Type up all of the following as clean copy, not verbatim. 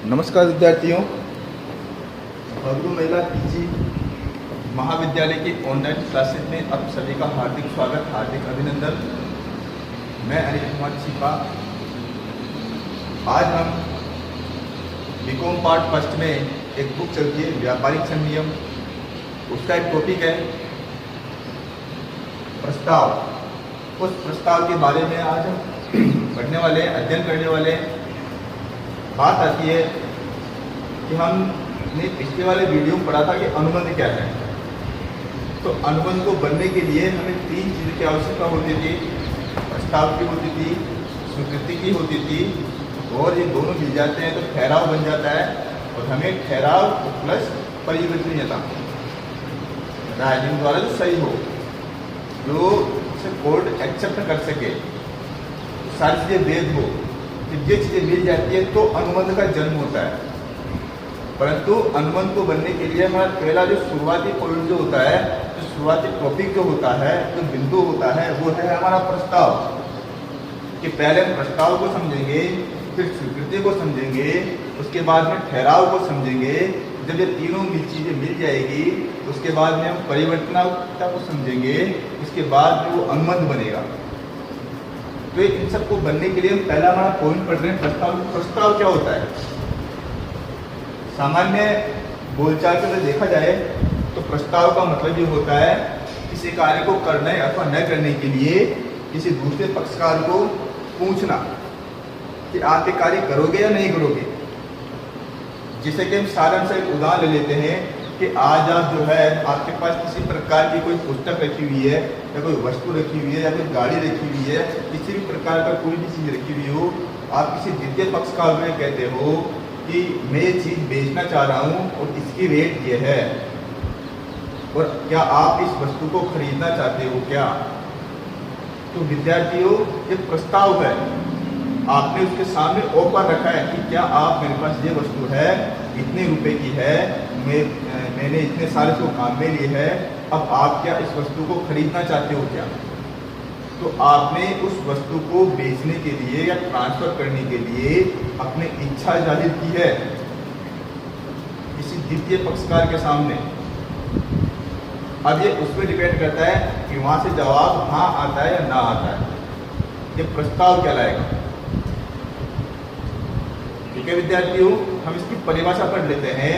नमस्कार विद्यार्थियों, भगरू महिला पीजी महाविद्यालय की ऑनलाइन क्लासेज में आप सभी का हार्दिक स्वागत, हार्दिक अभिनंदन। मैं अनिल कुमार छिपा। आज हम बीकॉम पार्ट फर्स्ट में एक बुक चलती है व्यापारिक संनियम, उसका एक टॉपिक है प्रस्ताव। उस प्रस्ताव के बारे में आज हम पढ़ने वाले, अध्ययन करने वाले। बात आती है कि हमने पिछले वाले वीडियो में पढ़ा था कि अनुबंध क्या है। तो अनुबंध को बनने के लिए हमें तीन चीज़ों की आवश्यकता होती थी। प्रस्ताव की होती थी, स्वीकृति की होती थी, और ये दोनों मिल जाते हैं तो ठहराव बन जाता है। और हमें ठहराव प्लस परिवर्तनीयता राइटिंग द्वारा जो सही हो, जो उसे कोर्ट एक्सेप्ट कर सके, सारी चीज़ें वेद हो, ये चीज़ें मिल जाती है तो अनुबंध का जन्म होता है। परंतु अनुबंध को बनने के लिए हमारा पहला जो शुरुआती पॉइंट जो होता है, जो शुरुआती टॉपिक जो होता है, जो बिंदु होता है, वो है हमारा प्रस्ताव। कि पहले हम प्रस्ताव को समझेंगे, फिर स्वीकृति को समझेंगे, उसके बाद में ठहराव को समझेंगे। जब ये तीनों चीज़ें मिल जाएगी उसके बाद में हम परिवर्तनीयता को समझेंगे, उसके बाद में वो अनुबंध बनेगा। तो इन सबको बनने के लिए हम पहला हमारा पॉइंट पढ़ रहे हैं प्रस्ताव। प्रस्ताव क्या होता है? सामान्य बोलचाल से देखा जाए तो प्रस्ताव का मतलब ये होता है किसी कार्य को करने अथवा न करने के लिए किसी दूसरे पक्षकार को पूछना कि आप ये कार्य करोगे या नहीं करोगे। जिसे कि हम साधारण से एक उदाहरण ले लेते हैं कि आज आप जो है आपके पास किसी प्रकार की कोई पुस्तक रखी हुई है, या कोई वस्तु रखी हुई है, या कोई गाड़ी रखी हुई है, किसी भी प्रकार का कोई भी चीज़ रखी हुई हो, आप किसी द्वितीय पक्षकार में कहते हो कि मैं ये चीज़ बेचना चाह रहा हूँ और इसकी रेट ये है, और क्या आप इस वस्तु को खरीदना चाहते हो क्या? तो विद्यार्थियों, ये प्रस्ताव है। आपने उसके सामने ऑफर रखा है कि क्या आप, मेरे पास ये वस्तु है, इतने रुपए की है, मैंने इतने साल इसको काम में लिए है, अब आप क्या इस वस्तु को खरीदना चाहते हो क्या? तो आपने उस वस्तु को बेचने के लिए या ट्रांसफर करने के लिए अपनी इच्छा जाहिर की है किसी द्वितीय पक्षकार के सामने। अब ये उस पर डिपेंड करता है कि वहाँ से जवाब हाँ आता है या ना आता है। ये प्रस्ताव कहलाएगा। ठीक है विद्यार्थियों, हम इसकी परिभाषा पढ़ लेते हैं।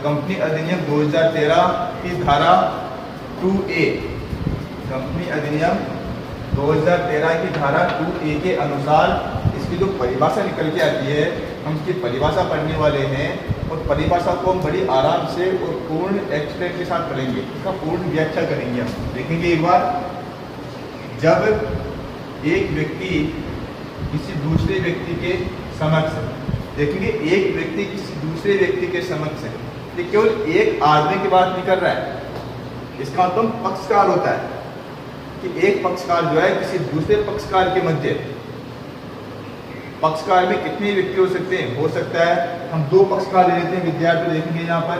कंपनी अधिनियम 2013 की धारा 2A, कंपनी अधिनियम 2013 की धारा 2A के अनुसार इसकी जो परिभाषा निकल के आती है, हम इसकी परिभाषा पढ़ने वाले हैं। और परिभाषा को हम बड़ी आराम से और पूर्ण एक्सप्लेन के साथ पढ़ेंगे, इसका पूर्ण व्याख्या करेंगे। हम देखेंगे एक बार, जब एक व्यक्ति किसी दूसरे व्यक्ति के समक्ष, देखेंगे एक व्यक्ति किसी दूसरे व्यक्ति के समक्ष है, ये केवल एक आदमी की बात नहीं कर रहा है। इसका मतलब पक्षकार होता है कि एक पक्षकार जो है किसी दूसरे पक्षकार के मध्य। पक्षकार में कितने व्यक्ति हो सकते हैं? हो सकता है हम दो पक्षकार ले लेते हैं। विद्यार्थी देखेंगे यहाँ पर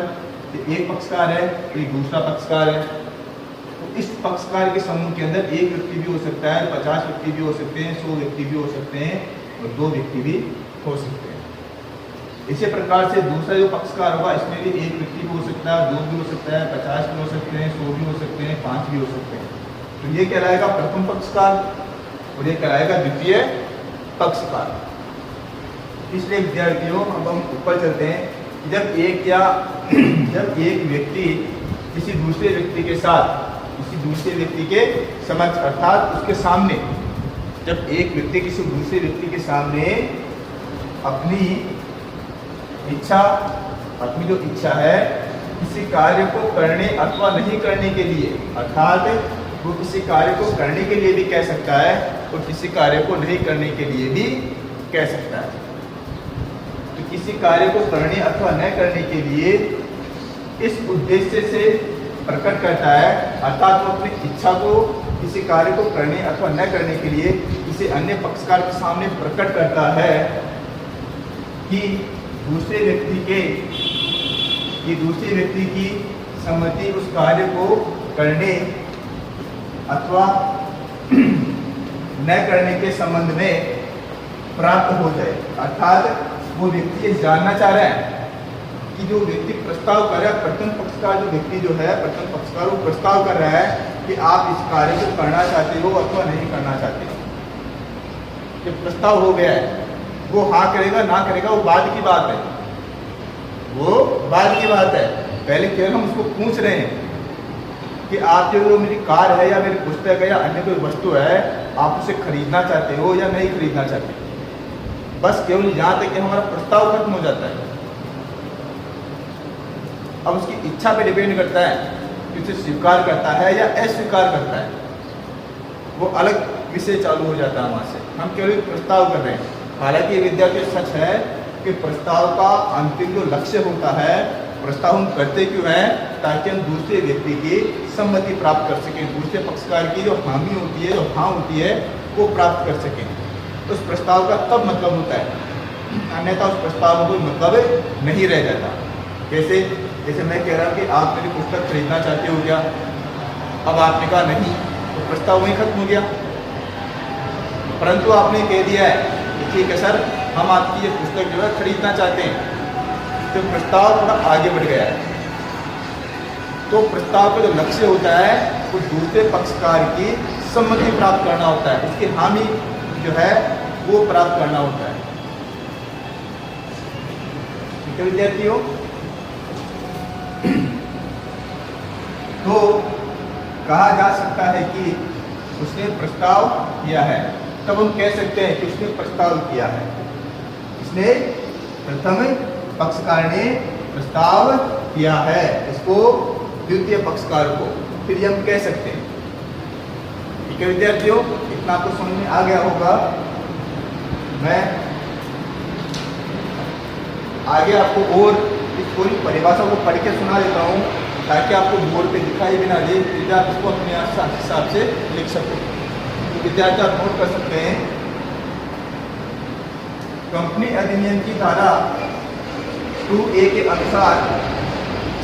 कि एक पक्षकार है, एक दूसरा पक्षकार है। तो इस पक्षकार के समूह के अंदर एक व्यक्ति भी हो सकता है, 50 व्यक्ति भी हो सकते हैं, 100 व्यक्ति भी हो सकते हैं, और 2 व्यक्ति भी हो सकते हैं। इसी प्रकार से दूसरा जो पक्षकार होगा, इसमें भी एक व्यक्ति भी हो सकता है, 2 भी हो सकता है, 50 भी हो सकते हैं, 100 भी हो सकते हैं, 5 भी हो सकते हैं। तो ये कहलाएगा प्रथम पक्षकार और ये कहलाएगा द्वितीय पक्षकार। इसलिए विद्यार्थियों, अब हम ऊपर चलते हैं। जब एक व्यक्ति किसी दूसरे व्यक्ति के साथ, किसी दूसरे व्यक्ति के समक्ष अर्थात उसके सामने, जब एक व्यक्ति किसी दूसरे व्यक्ति के सामने अपनी इच्छा, अपनी जो इच्छा है किसी कार्य को करने अथवा नहीं करने के लिए, अर्थात वो किसी कार्य को करने के लिए भी कह सकता है और किसी कार्य को नहीं करने के लिए भी कह सकता है। तो किसी कार्य को करने अथवा न करने के लिए इस उद्देश्य से प्रकट करता है, अर्थात वो अपनी इच्छा को किसी कार्य को करने अथवा न करने के लिए किसी अन्य पक्षकार के सामने प्रकट करता है कि दूसरे व्यक्ति की सम्मति उस कार्य को करने अथवा न करने के संबंध में प्राप्त हो जाए। अर्थात वो व्यक्ति ये जानना चाह रहा है कि जो व्यक्ति प्रस्ताव कर रहा है, प्रथम पक्षकार जो व्यक्ति जो है, प्रथम पक्षकार वो प्रस्ताव कर रहा है कि आप इस कार्य को करना चाहते हो अथवा नहीं करना चाहते हो। ये प्रस्ताव हो गया है, वो हाँ करेगा ना करेगा वो बाद की बात है, वो बाद की बात है। पहले केवल हम उसको पूछ रहे हैं कि आप जो मेरी कार है या मेरी पुस्तक है या अन्य कोई वस्तु है, आप उसे खरीदना चाहते हो या नहीं खरीदना चाहते। बस केवल यहाँ तक कि हमारा प्रस्ताव खत्म हो जाता है। अब उसकी इच्छा पे डिपेंड करता है कि उसे स्वीकार करता है या अस्वीकार करता है, वो अलग विषय चालू हो जाता है वहाँ से। हम केवल प्रस्ताव कर रहे हैं। हालांकि विद्यार्थी सच है कि प्रस्ताव का अंतिम जो लक्ष्य होता है, प्रस्ताव हम करते क्यों हैं, ताकि हम दूसरे व्यक्ति की सम्मति प्राप्त कर सकें, दूसरे पक्षकार की जो हामी होती है, जो हाँ होती है, वो प्राप्त कर सकें। तो उस प्रस्ताव का तब मतलब होता है, अन्यथा उस प्रस्ताव में कोई मतलब नहीं रह जाता। कैसे? जैसे मैं कह रहा हूँ कि आप मेरी पुस्तक खरीदना चाहते हो क्या? अब आपने कहा नहीं, तो प्रस्ताव वहीं खत्म हो गया। परंतु आपने कह दिया है कि ठीक है सर, हम आपकी ये पुस्तक जो है खरीदना चाहते हैं, तो प्रस्ताव थोड़ा आगे बढ़ गया है। तो प्रस्ताव का जो लक्ष्य होता है वो दूसरे पक्षकार की सम्मति प्राप्त करना होता है, उसकी हामी जो है वो प्राप्त करना होता है। ठीक है विद्यार्थियों, तो कहा जा सकता है कि उसने प्रस्ताव किया है। तब हम कह सकते हैं कि उसने प्रस्ताव किया है। इसने प्रथम पक्षकार ने प्रस्ताव किया है इसको द्वितीय पक्षकार को, फिर हम कह सकते हैं। ठीक है विद्यार्थियों, इतना आपको समझ में आ गया होगा। मैं आगे आपको और इस पूरी परिभाषा को पढ़ के सुना देता हूँ, ताकि आपको बोर्ड पे दिखाई भी ना दे, विद्यार्थी इसको अपने हिसाब से लिख सको। तो विद्यार्थी आप नोट कर सकते हैं, कंपनी अधिनियम की धारा 2A के अनुसार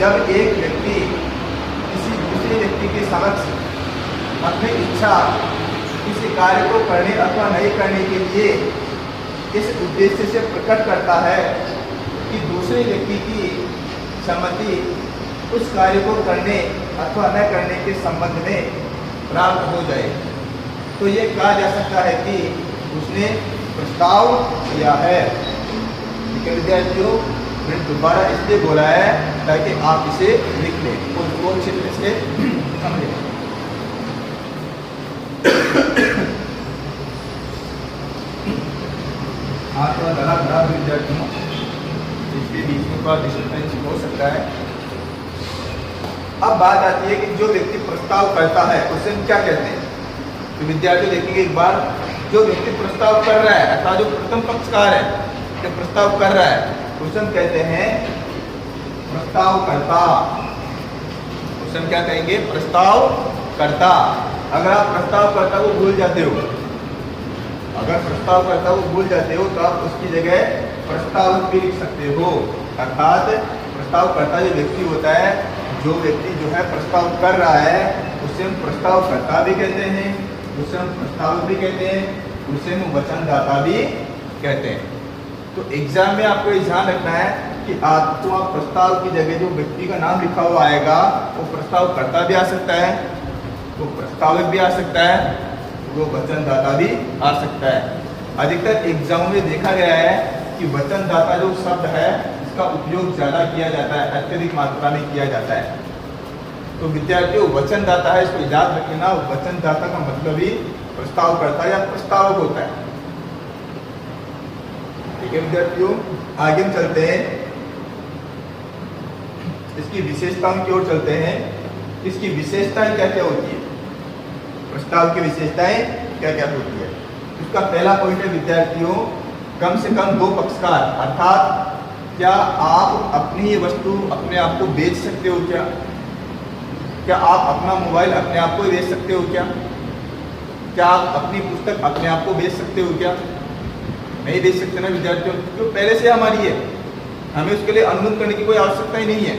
जब एक व्यक्ति किसी दूसरे व्यक्ति के समक्ष अपनी इच्छा किसी कार्य को करने अथवा नहीं करने के लिए इस उद्देश्य से प्रकट करता है कि दूसरे व्यक्ति की सम्मति उस कार्य को करने अथवा न करने के संबंध में प्राप्त हो जाए, तो ये कहा जा सकता है कि उसने प्रस्ताव किया है। ठीक है विद्यार्थियों, मैंने दोबारा इसलिए बोला है ताकि आप इसे लिख लें और उसको अच्छे तरह से समझें। हाँ, थोड़ा गला खराब विद्यार्थियों, इसके बीच में थोड़ा डिस्टर्बेंस हो सकता है। अब बात आती है कि जो व्यक्ति प्रस्ताव करता है उसे हम क्या कहते हैं। तो विद्यार्थी देखेंगे एक बार, जो व्यक्ति प्रस्ताव कर रहा है अर्थात जो प्रथम पक्षकार है, जो प्रस्ताव कर रहा है, उसे हम कहते हैं प्रस्तावकर्ता। उसे हम क्या कहेंगे? प्रस्तावकर्ता। अगर आप प्रस्तावकर्ता को भूल जाते हो, अगर प्रस्तावकर्ता को भूल जाते हो, तो आप उसकी जगह प्रस्तावक भी लिख सकते हो। अर्थात प्रस्तावकर्ता जो व्यक्ति होता है, जो व्यक्ति जो है प्रस्ताव कर रहा है, उसे हम प्रस्तावकर्ता भी कहते हैं, उसे हम प्रस्तावक भी कहते हैं, उसे हम वचनदाता भी कहते हैं। तो एग्जाम में आपको ये ध्यान रखना है कि आपको आप प्रस्ताव की जगह जो व्यक्ति का नाम लिखा हुआ आएगा, वो प्रस्तावकर्ता भी आ सकता है, वो प्रस्तावक भी आ सकता है, वो वचनदाता भी आ सकता है। अधिकतर एग्जाम में देखा गया है कि वचनदाता जो शब्द है, इसका उपयोग ज़्यादा किया जाता है, अत्यधिक मात्रा में किया जाता है। तो विद्यार्थियों, वचनदाता है, इसको याद रखना। वचनदाता का मतलब ही प्रस्तावकर्ता या प्रस्तावक होता है। ठीक है विद्यार्थियों, आगे हम चलते हैं, इसकी विशेषताओं की ओर चलते हैं। इसकी विशेषताएं क्या क्या होती है, प्रस्ताव की विशेषताएं क्या क्या होती है। इसका पहला पॉइंट है विद्यार्थियों, कम से कम दो पक्षकार। अर्थात क्या आप अपनी ये वस्तु अपने आप को बेच सकते हो क्या? क्या आप अपना मोबाइल अपने आप को बेच सकते हो क्या? क्या आप अपनी पुस्तक अपने आप को बेच सकते हो क्या? नहीं बेच सकते ना विद्यार्थियों, क्यों? पहले से हमारी है, हमें उसके लिए अनुमोदन करने की कोई आवश्यकता ही नहीं है,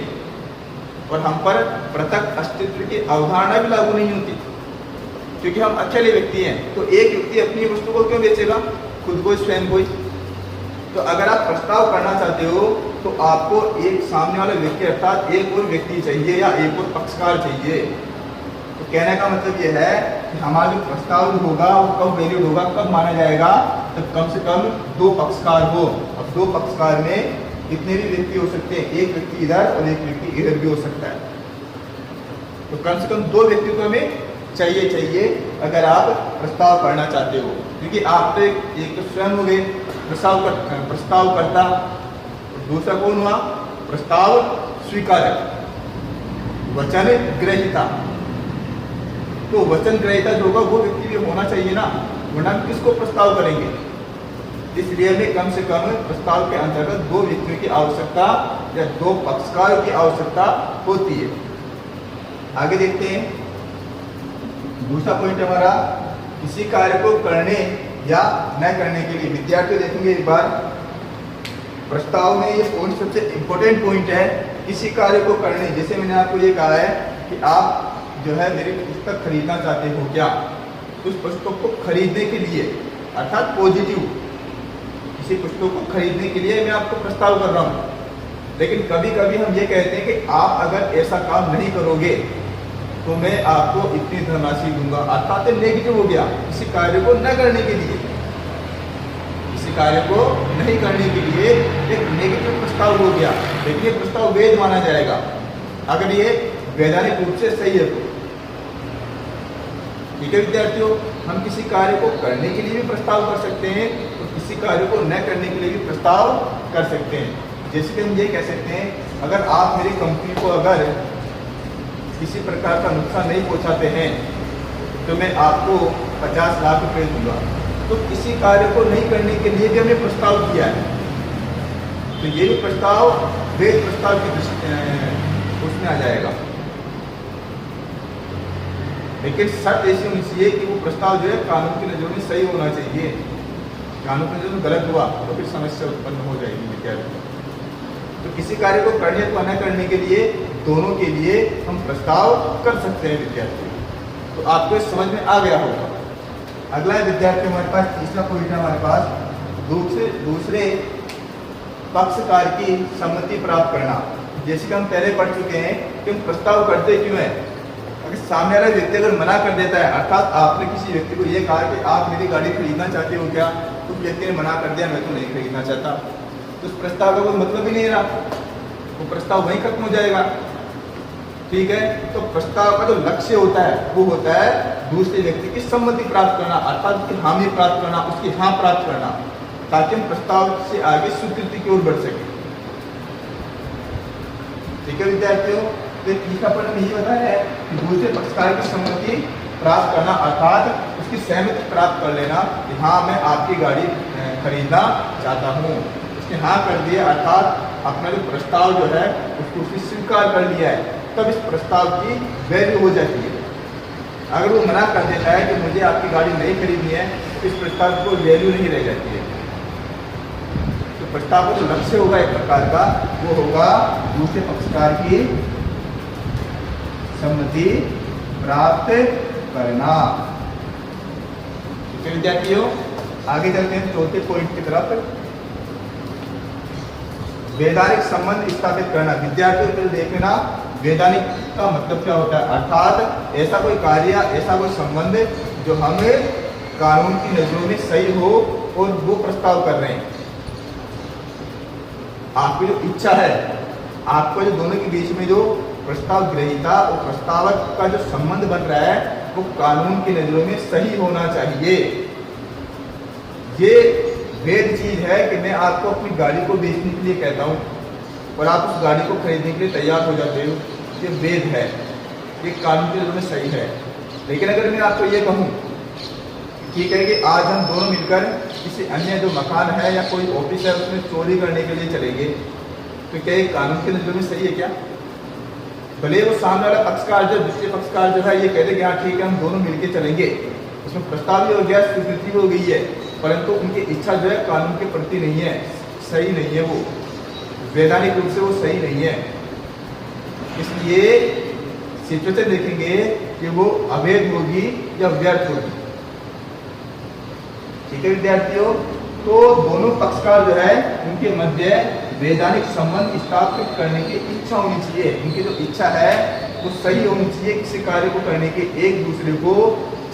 और हम पर पृथक अस्तित्व की अवधारणा भी लागू नहीं होती, क्योंकि हम अकेले व्यक्ति हैं। तो एक व्यक्ति अपनी वस्तु को क्यों बेचेगा? खुद को, स्वयं को। तो अगर आप प्रस्ताव करना चाहते हो तो आपको एक सामने वाला व्यक्ति अर्थात एक और व्यक्ति चाहिए या एक और पक्षकार चाहिए। तो कहने का मतलब ये है कि हमारा जो प्रस्ताव होगा वो कब वैलिड होगा, कब माना जाएगा, तो कम से कम 2 पक्षकार हो। अब 2 पक्षकार में कितने भी व्यक्ति हो सकते हैं, एक व्यक्ति इधर और एक व्यक्ति इधर भी हो सकता है। तो कम से कम 2 व्यक्ति को हमें चाहिए अगर आप प्रस्ताव करना चाहते हो, क्योंकि आप तो एक तो स्वयं हो गए प्रस्ताव करता, दूसरा कौन हुआ प्रस्ताव स्वीकारक, वचन ग्रहीता। तो वचन ग्रहीता जो होगा वो व्यक्ति भी होना चाहिए ना, वरना हम किसको प्रस्ताव करेंगे। इसलिए हमें कम से कम प्रस्ताव के अंतर्गत 2 व्यक्तियों की आवश्यकता या 2 पक्षकारों की आवश्यकता होती है। आगे देखते हैं, दूसरा पॉइंट हमारा किसी कार्य को करने या न करने के लिए। विद्यार्थी देखेंगे एक बार प्रस्ताव में ये पॉइंट सबसे इंपॉर्टेंट पॉइंट है, किसी कार्य को करने। जैसे मैंने आपको ये कहा है कि आप जो है मेरी पुस्तक खरीदना चाहते हो क्या, उस पुस्तक को खरीदने के लिए अर्थात पॉजिटिव, किसी पुस्तक को खरीदने के लिए मैं आपको प्रस्ताव कर रहा हूँ। लेकिन कभी कभी हम ये कहते हैं कि आप अगर ऐसा काम नहीं करोगे तो मैं आपको इतनी धनराशि दूंगा, अर्थात नेगेटिव हो गया। किसी कार्य को न करने के लिए, किसी कार्य को नहीं करने के लिए एक नेगेटिव प्रस्ताव हो गया, लेकिन ये प्रस्ताव वैध माना जाएगा अगर ये वैधानिक रूप से सही है तो। ठीक है विद्यार्थियों, हम किसी कार्य को करने के लिए भी प्रस्ताव कर सकते हैं और किसी कार्य को न करने के लिए भी प्रस्ताव कर सकते हैं। जैसे कि हम ये कह सकते हैं, अगर आप मेरी कंपनी को अगर किसी प्रकार का नुकसान नहीं पहुंचाते हैं तो मैं आपको 50 लाख रुपए दूंगा। तो किसी कार्य को नहीं करने के लिए भी हमने प्रस्ताव किया है, तो ये भी प्रस्ताव वैध प्रस्ताव की उसमें आ जाएगा। लेकिन शर्त ऐसी होनी चाहिए कि वो प्रस्ताव जो है कानून की नजरों में सही होना चाहिए। कानून की नजरों में गलत हुआ तो फिर समस्या उत्पन्न हो जाएगी विद्यार्थी। तो किसी कार्य को करने अथवा न करने के लिए, दोनों के लिए हम प्रस्ताव कर सकते हैं विद्यार्थी। तो आपको इस समझ में आ गया होगा। अगला विद्यार्थी हमारे पास तीसरा पॉइंट है हमारे पास दूसरे पक्षकार की सम्मति प्राप्त करना। जैसे कि हम पहले पढ़ चुके हैं कि हम प्रस्ताव करते क्यों हैं। अगर सामने वाला व्यक्ति अगर मना कर देता है, अर्थात आपने किसी व्यक्ति को ये कहा कि आप मेरी गाड़ी खरीदना चाहते हो क्या, उस व्यक्ति ने मना कर दिया मैं तो नहीं खरीदना चाहता, तो उस प्रस्ताव का कोई मतलब ही नहीं रहा, वो प्रस्ताव वहीं खत्म हो जाएगा। ठीक है, तो प्रस्ताव का जो लक्ष्य होता है वो होता है दूसरे व्यक्ति की सम्मति प्राप्त करना, अर्थात उसकी हामी प्राप्त करना, उसकी हाँ प्राप्त करना, ताकि हम प्रस्ताव से आगे स्वीकृति की ओर बढ़ सके। ठीक है विद्यार्थियों, तो तीसरा पॉइंट में ये बताया है कि दूसरे पक्षकार की सम्मति प्राप्त करना, अर्थात उसकी सहमति प्राप्त कर लेना कि हाँ मैं आपकी गाड़ी खरीदना चाहता हूँ। उसने हाँ कर दिया, अर्थात अपना जो प्रस्ताव जो है उसको उसने स्वीकार कर लिया है, तब इस प्रस्ताव की वैल्यू हो जाती है। अगर वो मना कर देता है कि मुझे आपकी गाड़ी नहीं खरीदनी है, तो इस प्रस्ताव को वैल्यू नहीं रह जाती है। तो प्रस्ताव का जो लक्ष्य होगा एक प्रकार का वो होगा दूसरे पक्षकार की सम्मति प्राप्त करना। ठीक है विद्यार्थियों, आगे चलते हैं चौथे पॉइंट की तरफ। वैधानिक संबंध स्थापित करना। विद्यार्थियों को देखना वैधानिक का मतलब क्या होता है, अर्थात ऐसा कोई कार्य, ऐसा कोई संबंध जो हमें कानून की नजरों में सही हो और वो प्रस्ताव कर रहे हैं। आपकी जो इच्छा है, आपको जो दोनों के बीच में जो प्रस्ताव ग्रहीता और प्रस्तावक का जो संबंध बन रहा है वो कानून की नजरों में सही होना चाहिए। ये वैध चीज है कि मैं आपको अपनी गाड़ी को बेचने के लिए कहता हूँ और आप उस गाड़ी को खरीदने के लिए तैयार हो जाते हो, ये वैध है, ये कानून की नजरों में सही है। लेकिन अगर मैं आपको ये कहूँ ठीक है कि आज हम दोनों मिलकर किसी अन्य जो मकान है या कोई ऑफिस है उसमें चोरी करने के लिए चलेंगे, तो क्या ये कानून की नजरों में सही है क्या? भले वो सामने वाला पक्षकार जो दूसरे पक्षकार जो है ये कहते कि हाँ ठीक है हम दोनों मिलकर चलेंगे, उसमें प्रस्ताव भी हो गया, स्वीकृति भी हो गई है, परंतु उनकी इच्छा जो है कानून के प्रति नहीं है, सही नहीं है, वो वैधानिक रूप से वो सही नहीं है। इसलिए सिचुएशन देखेंगे कि वो अवैध होगी या व्यर्थ होगी। ठीक है विद्यार्थियों, तो दोनों पक्षकार जो है उनके मध्य वैधानिक संबंध स्थापित करने की इच्छा होनी चाहिए। उनकी जो इच्छा है वो सही होनी चाहिए। किसी कार्य को करने की, एक दूसरे को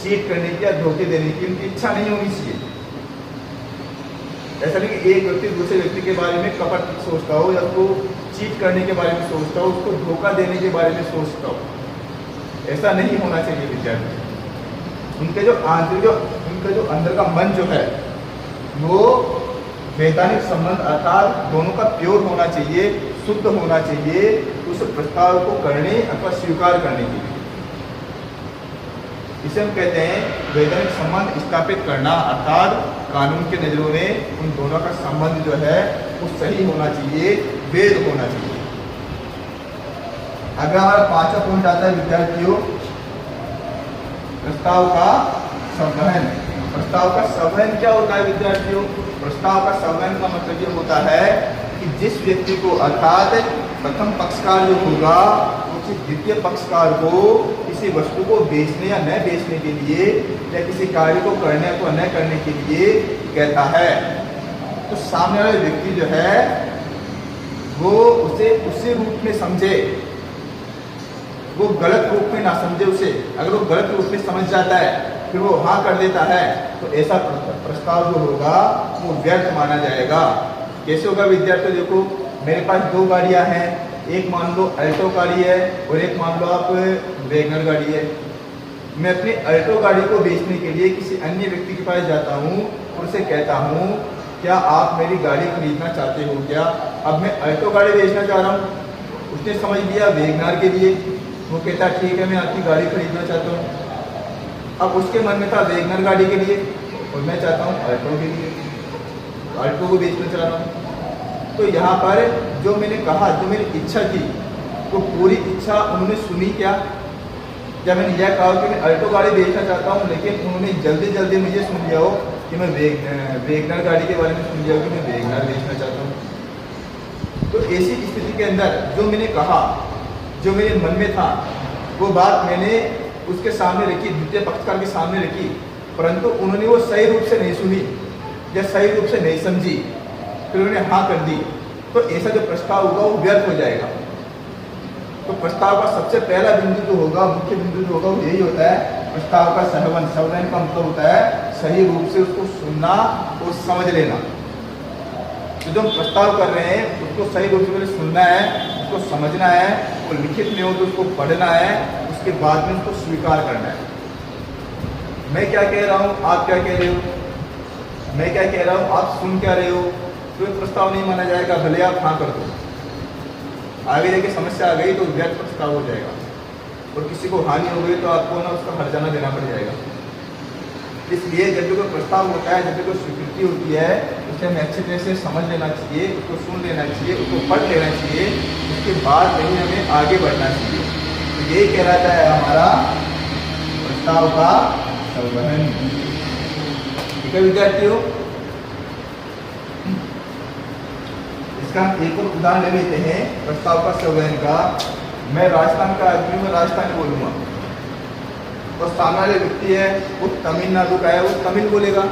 चीट करने की या धोखे देने की उनकी इच्छा नहीं होनी चाहिए। ऐसा नहीं कि एक व्यक्ति दूसरे व्यक्ति के बारे में कपट सोचता हो या उसको चीट करने के बारे में सोचता हो, उसको धोखा देने के बारे में सोचता हो। ऐसा नहीं होना चाहिए विद्यार्थी। उनके जो उनका जो अंदर का मन जो है वो वैधानिक संबंध अर्थात दोनों का प्योर होना चाहिए, शुद्ध होना चाहिए उस प्रस्ताव को करने अथवा स्वीकार करने के लिए। इसे हम कहते हैं वैधानिक संबंध स्थापित करना, अर्थात कानून के नजरों में उन दोनों का संबंध जो है वो सही होना चाहिए, वैध होना चाहिए। अगर हमारा पांचवा पॉइंट आता है विद्यार्थियों, प्रस्ताव का संवहन। प्रस्ताव का संवहन क्या होता है विद्यार्थियों? प्रस्ताव का संवहन का मतलब ये होता है कि जिस व्यक्ति को अर्थात प्रथम पक्षकार जो होगा उसी द्वितीय पक्षकार को किसी वस्तु को बेचने या न बेचने के लिए या किसी कार्य को करने अथवा न करने के लिए कहता है, तो सामने वाले व्यक्ति जो है वो उसे उसी रूप में समझे, वो गलत रूप में ना समझे उसे। अगर वो गलत रूप में समझ जाता है फिर वो हाँ कर देता है तो ऐसा प्रस्ताव जो होगा वो व्यर्थ माना जाएगा। कैसे होगा विद्यार्थी? देखो, मेरे पास दो गाड़ियां हैं, एक मान लो अल्टो गाड़ी है और एक मान लो आप वैगनर गाड़ी है। मैं अपनी अल्टो गाड़ी को बेचने के लिए किसी अन्य व्यक्ति के पास जाता हूँ और उसे कहता हूँ क्या आप मेरी गाड़ी खरीदना चाहते हो क्या? अब मैं अल्टो गाड़ी बेचना चाह रहा हूँ, उसने समझ लिया वैगनर के लिए, वो कहता ठीक है मैं आपकी गाड़ी खरीदना चाहता हूँ। अब उसके मन में था वैगनर गाड़ी के लिए और मैं चाहता हूँ अल्टो के लिए, अल्टो को बेचना चाह रहा हूँ। तो यहाँ पर जो मैंने कहा, जो मेरी इच्छा थी, तो पूरी इच्छा उन्होंने सुनी क्या? जब मैंने यह कहा कि मैं अल्टो गाड़ी बेचना चाहता हूँ, लेकिन उन्होंने जल्दी जल्दी मुझे सुन लिया हो कि मैं वैगनर गाड़ी के बारे में सुन लिया हो कि मैं वैगनर बेचना चाहता हूँ। तो ऐसी स्थिति के अंदर जो मैंने कहा, जो मेरे मन में था, वो बात मैंने उसके सामने रखी, द्वितीय पक्षकार के सामने रखी, परंतु उन्होंने वो सही रूप से नहीं सुनी या सही रूप से नहीं समझी, फिर उन्होंने हाँ कर दी, तो ऐसा जो प्रस्ताव होगा वो व्यर्थ हो जाएगा। तो प्रस्ताव का सबसे पहला बिंदु जो होगा, मुख्य बिंदु जो होगा वो यही होता है प्रस्ताव का संवहन। संवहन का मतलब होता है सही रूप से उसको सुनना और समझ लेना। तो जो हम प्रस्ताव कर रहे हैं उसको सही रूप से पहले सुनना है, उसको समझना है और लिखित में हो तो उसको पढ़ना है, उसके बाद में उसको स्वीकार करना है। मैं क्या कह रहा हूँ, आप क्या कह रहे हो, मैं क्या कह रहा हूँ, आप सुन क्या रहे हो, तो ये प्रस्ताव नहीं माना जाएगा, भले आप हाँ कर दो। आगे जाके समस्या आ गई तो व्यर्थ प्रस्ताव हो जाएगा और किसी को हानि हो गई तो आपको ना उसका हर्जाना देना पड़ जाएगा। इसलिए जब भी कोई प्रस्ताव होता है, जब भी कोई स्वीकृति होती है, उसे हमें अच्छे तरह से समझ लेना चाहिए, उसको सुन लेना चाहिए, उसको पढ़ लेना चाहिए, उसके बाद नहीं हमें आगे बढ़ना चाहिए। तो यही कहलाता है हमारा प्रस्ताव का संवहन। ठीक है विद्यार्थियों, इसका हम एक और उदाहरण ले लेते हैं प्रस्ताव का संवहन का। मैं राजस्थान का आदमी हूँ, मैं राजस्थानी बोलूँगा और सामने वाले व्यक्ति है वो तमिलनाडु का है, वो तमिल बोलेगा।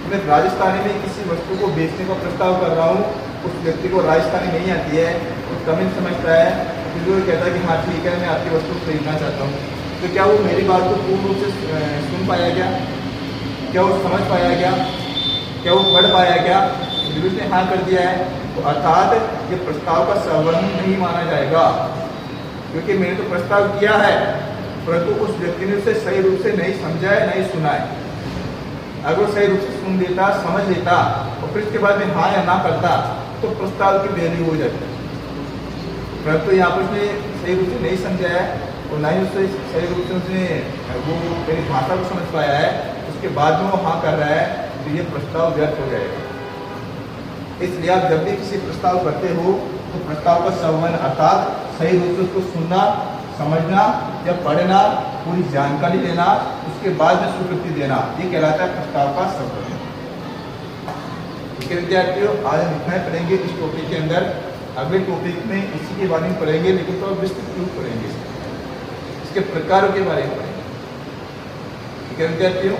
मैं राजस्थानी में किसी वस्तु को बेचने का प्रस्ताव कर रहा हूँ, उस व्यक्ति को राजस्थानी नहीं आती है, वो तमिल समझता है, फिर वो कहता है कि हाँ ठीक है मैं आपकी वस्तु खरीदना चाहता हूँ। तो क्या वो मेरी बात को पूर्ण रूप से सुन पाया क्या? क्या वो समझ पाया क्या? क्या वो पढ़ पाया क्या? यदि उसने हाँ कर दिया है तो अर्थात ये प्रस्ताव का संवहन नहीं माना जाएगा, क्योंकि मैंने तो प्रस्ताव किया है परंतु उस व्यक्ति ने उसे सही रूप से नहीं समझा है, नहीं सुना है। अगर वो सही रूप से सुन लेता, समझ लेता और फिर इसके बाद में हाँ या ना करता तो प्रस्ताव की वैल्यू हो जाती। परंतु यहाँ पर उसने सही रूप से नहीं समझा है और ना ही उससे सही रूप से उसने वो मेरी भाषा को समझ पाया है, उसके बाद में वो हाँ कर रहा है, तो ये प्रस्ताव व्यर्थ हो जाएगा। इसलिए आप जब भी किसी प्रस्ताव करते हो तो प्रस्ताव का संवहन अर्थात सही रूप से उसको सुनना, समझना या पढ़ना, पूरी जानकारी लेना, उसके बाद में स्वीकृति देना, ये कहलाता है प्रस्ताव का संवहन। ठीक है विद्यार्थियों, आज हम इतना पढ़ेंगे इस टॉपिक के अंदर। अगले टॉपिक में इसी के बारे में पढ़ेंगे, लेकिन थोड़ा विस्तृत रूप पढ़ेंगे, इसके प्रकारों के बारे में पढ़ेंगे। ठीक है विद्यार्थियों।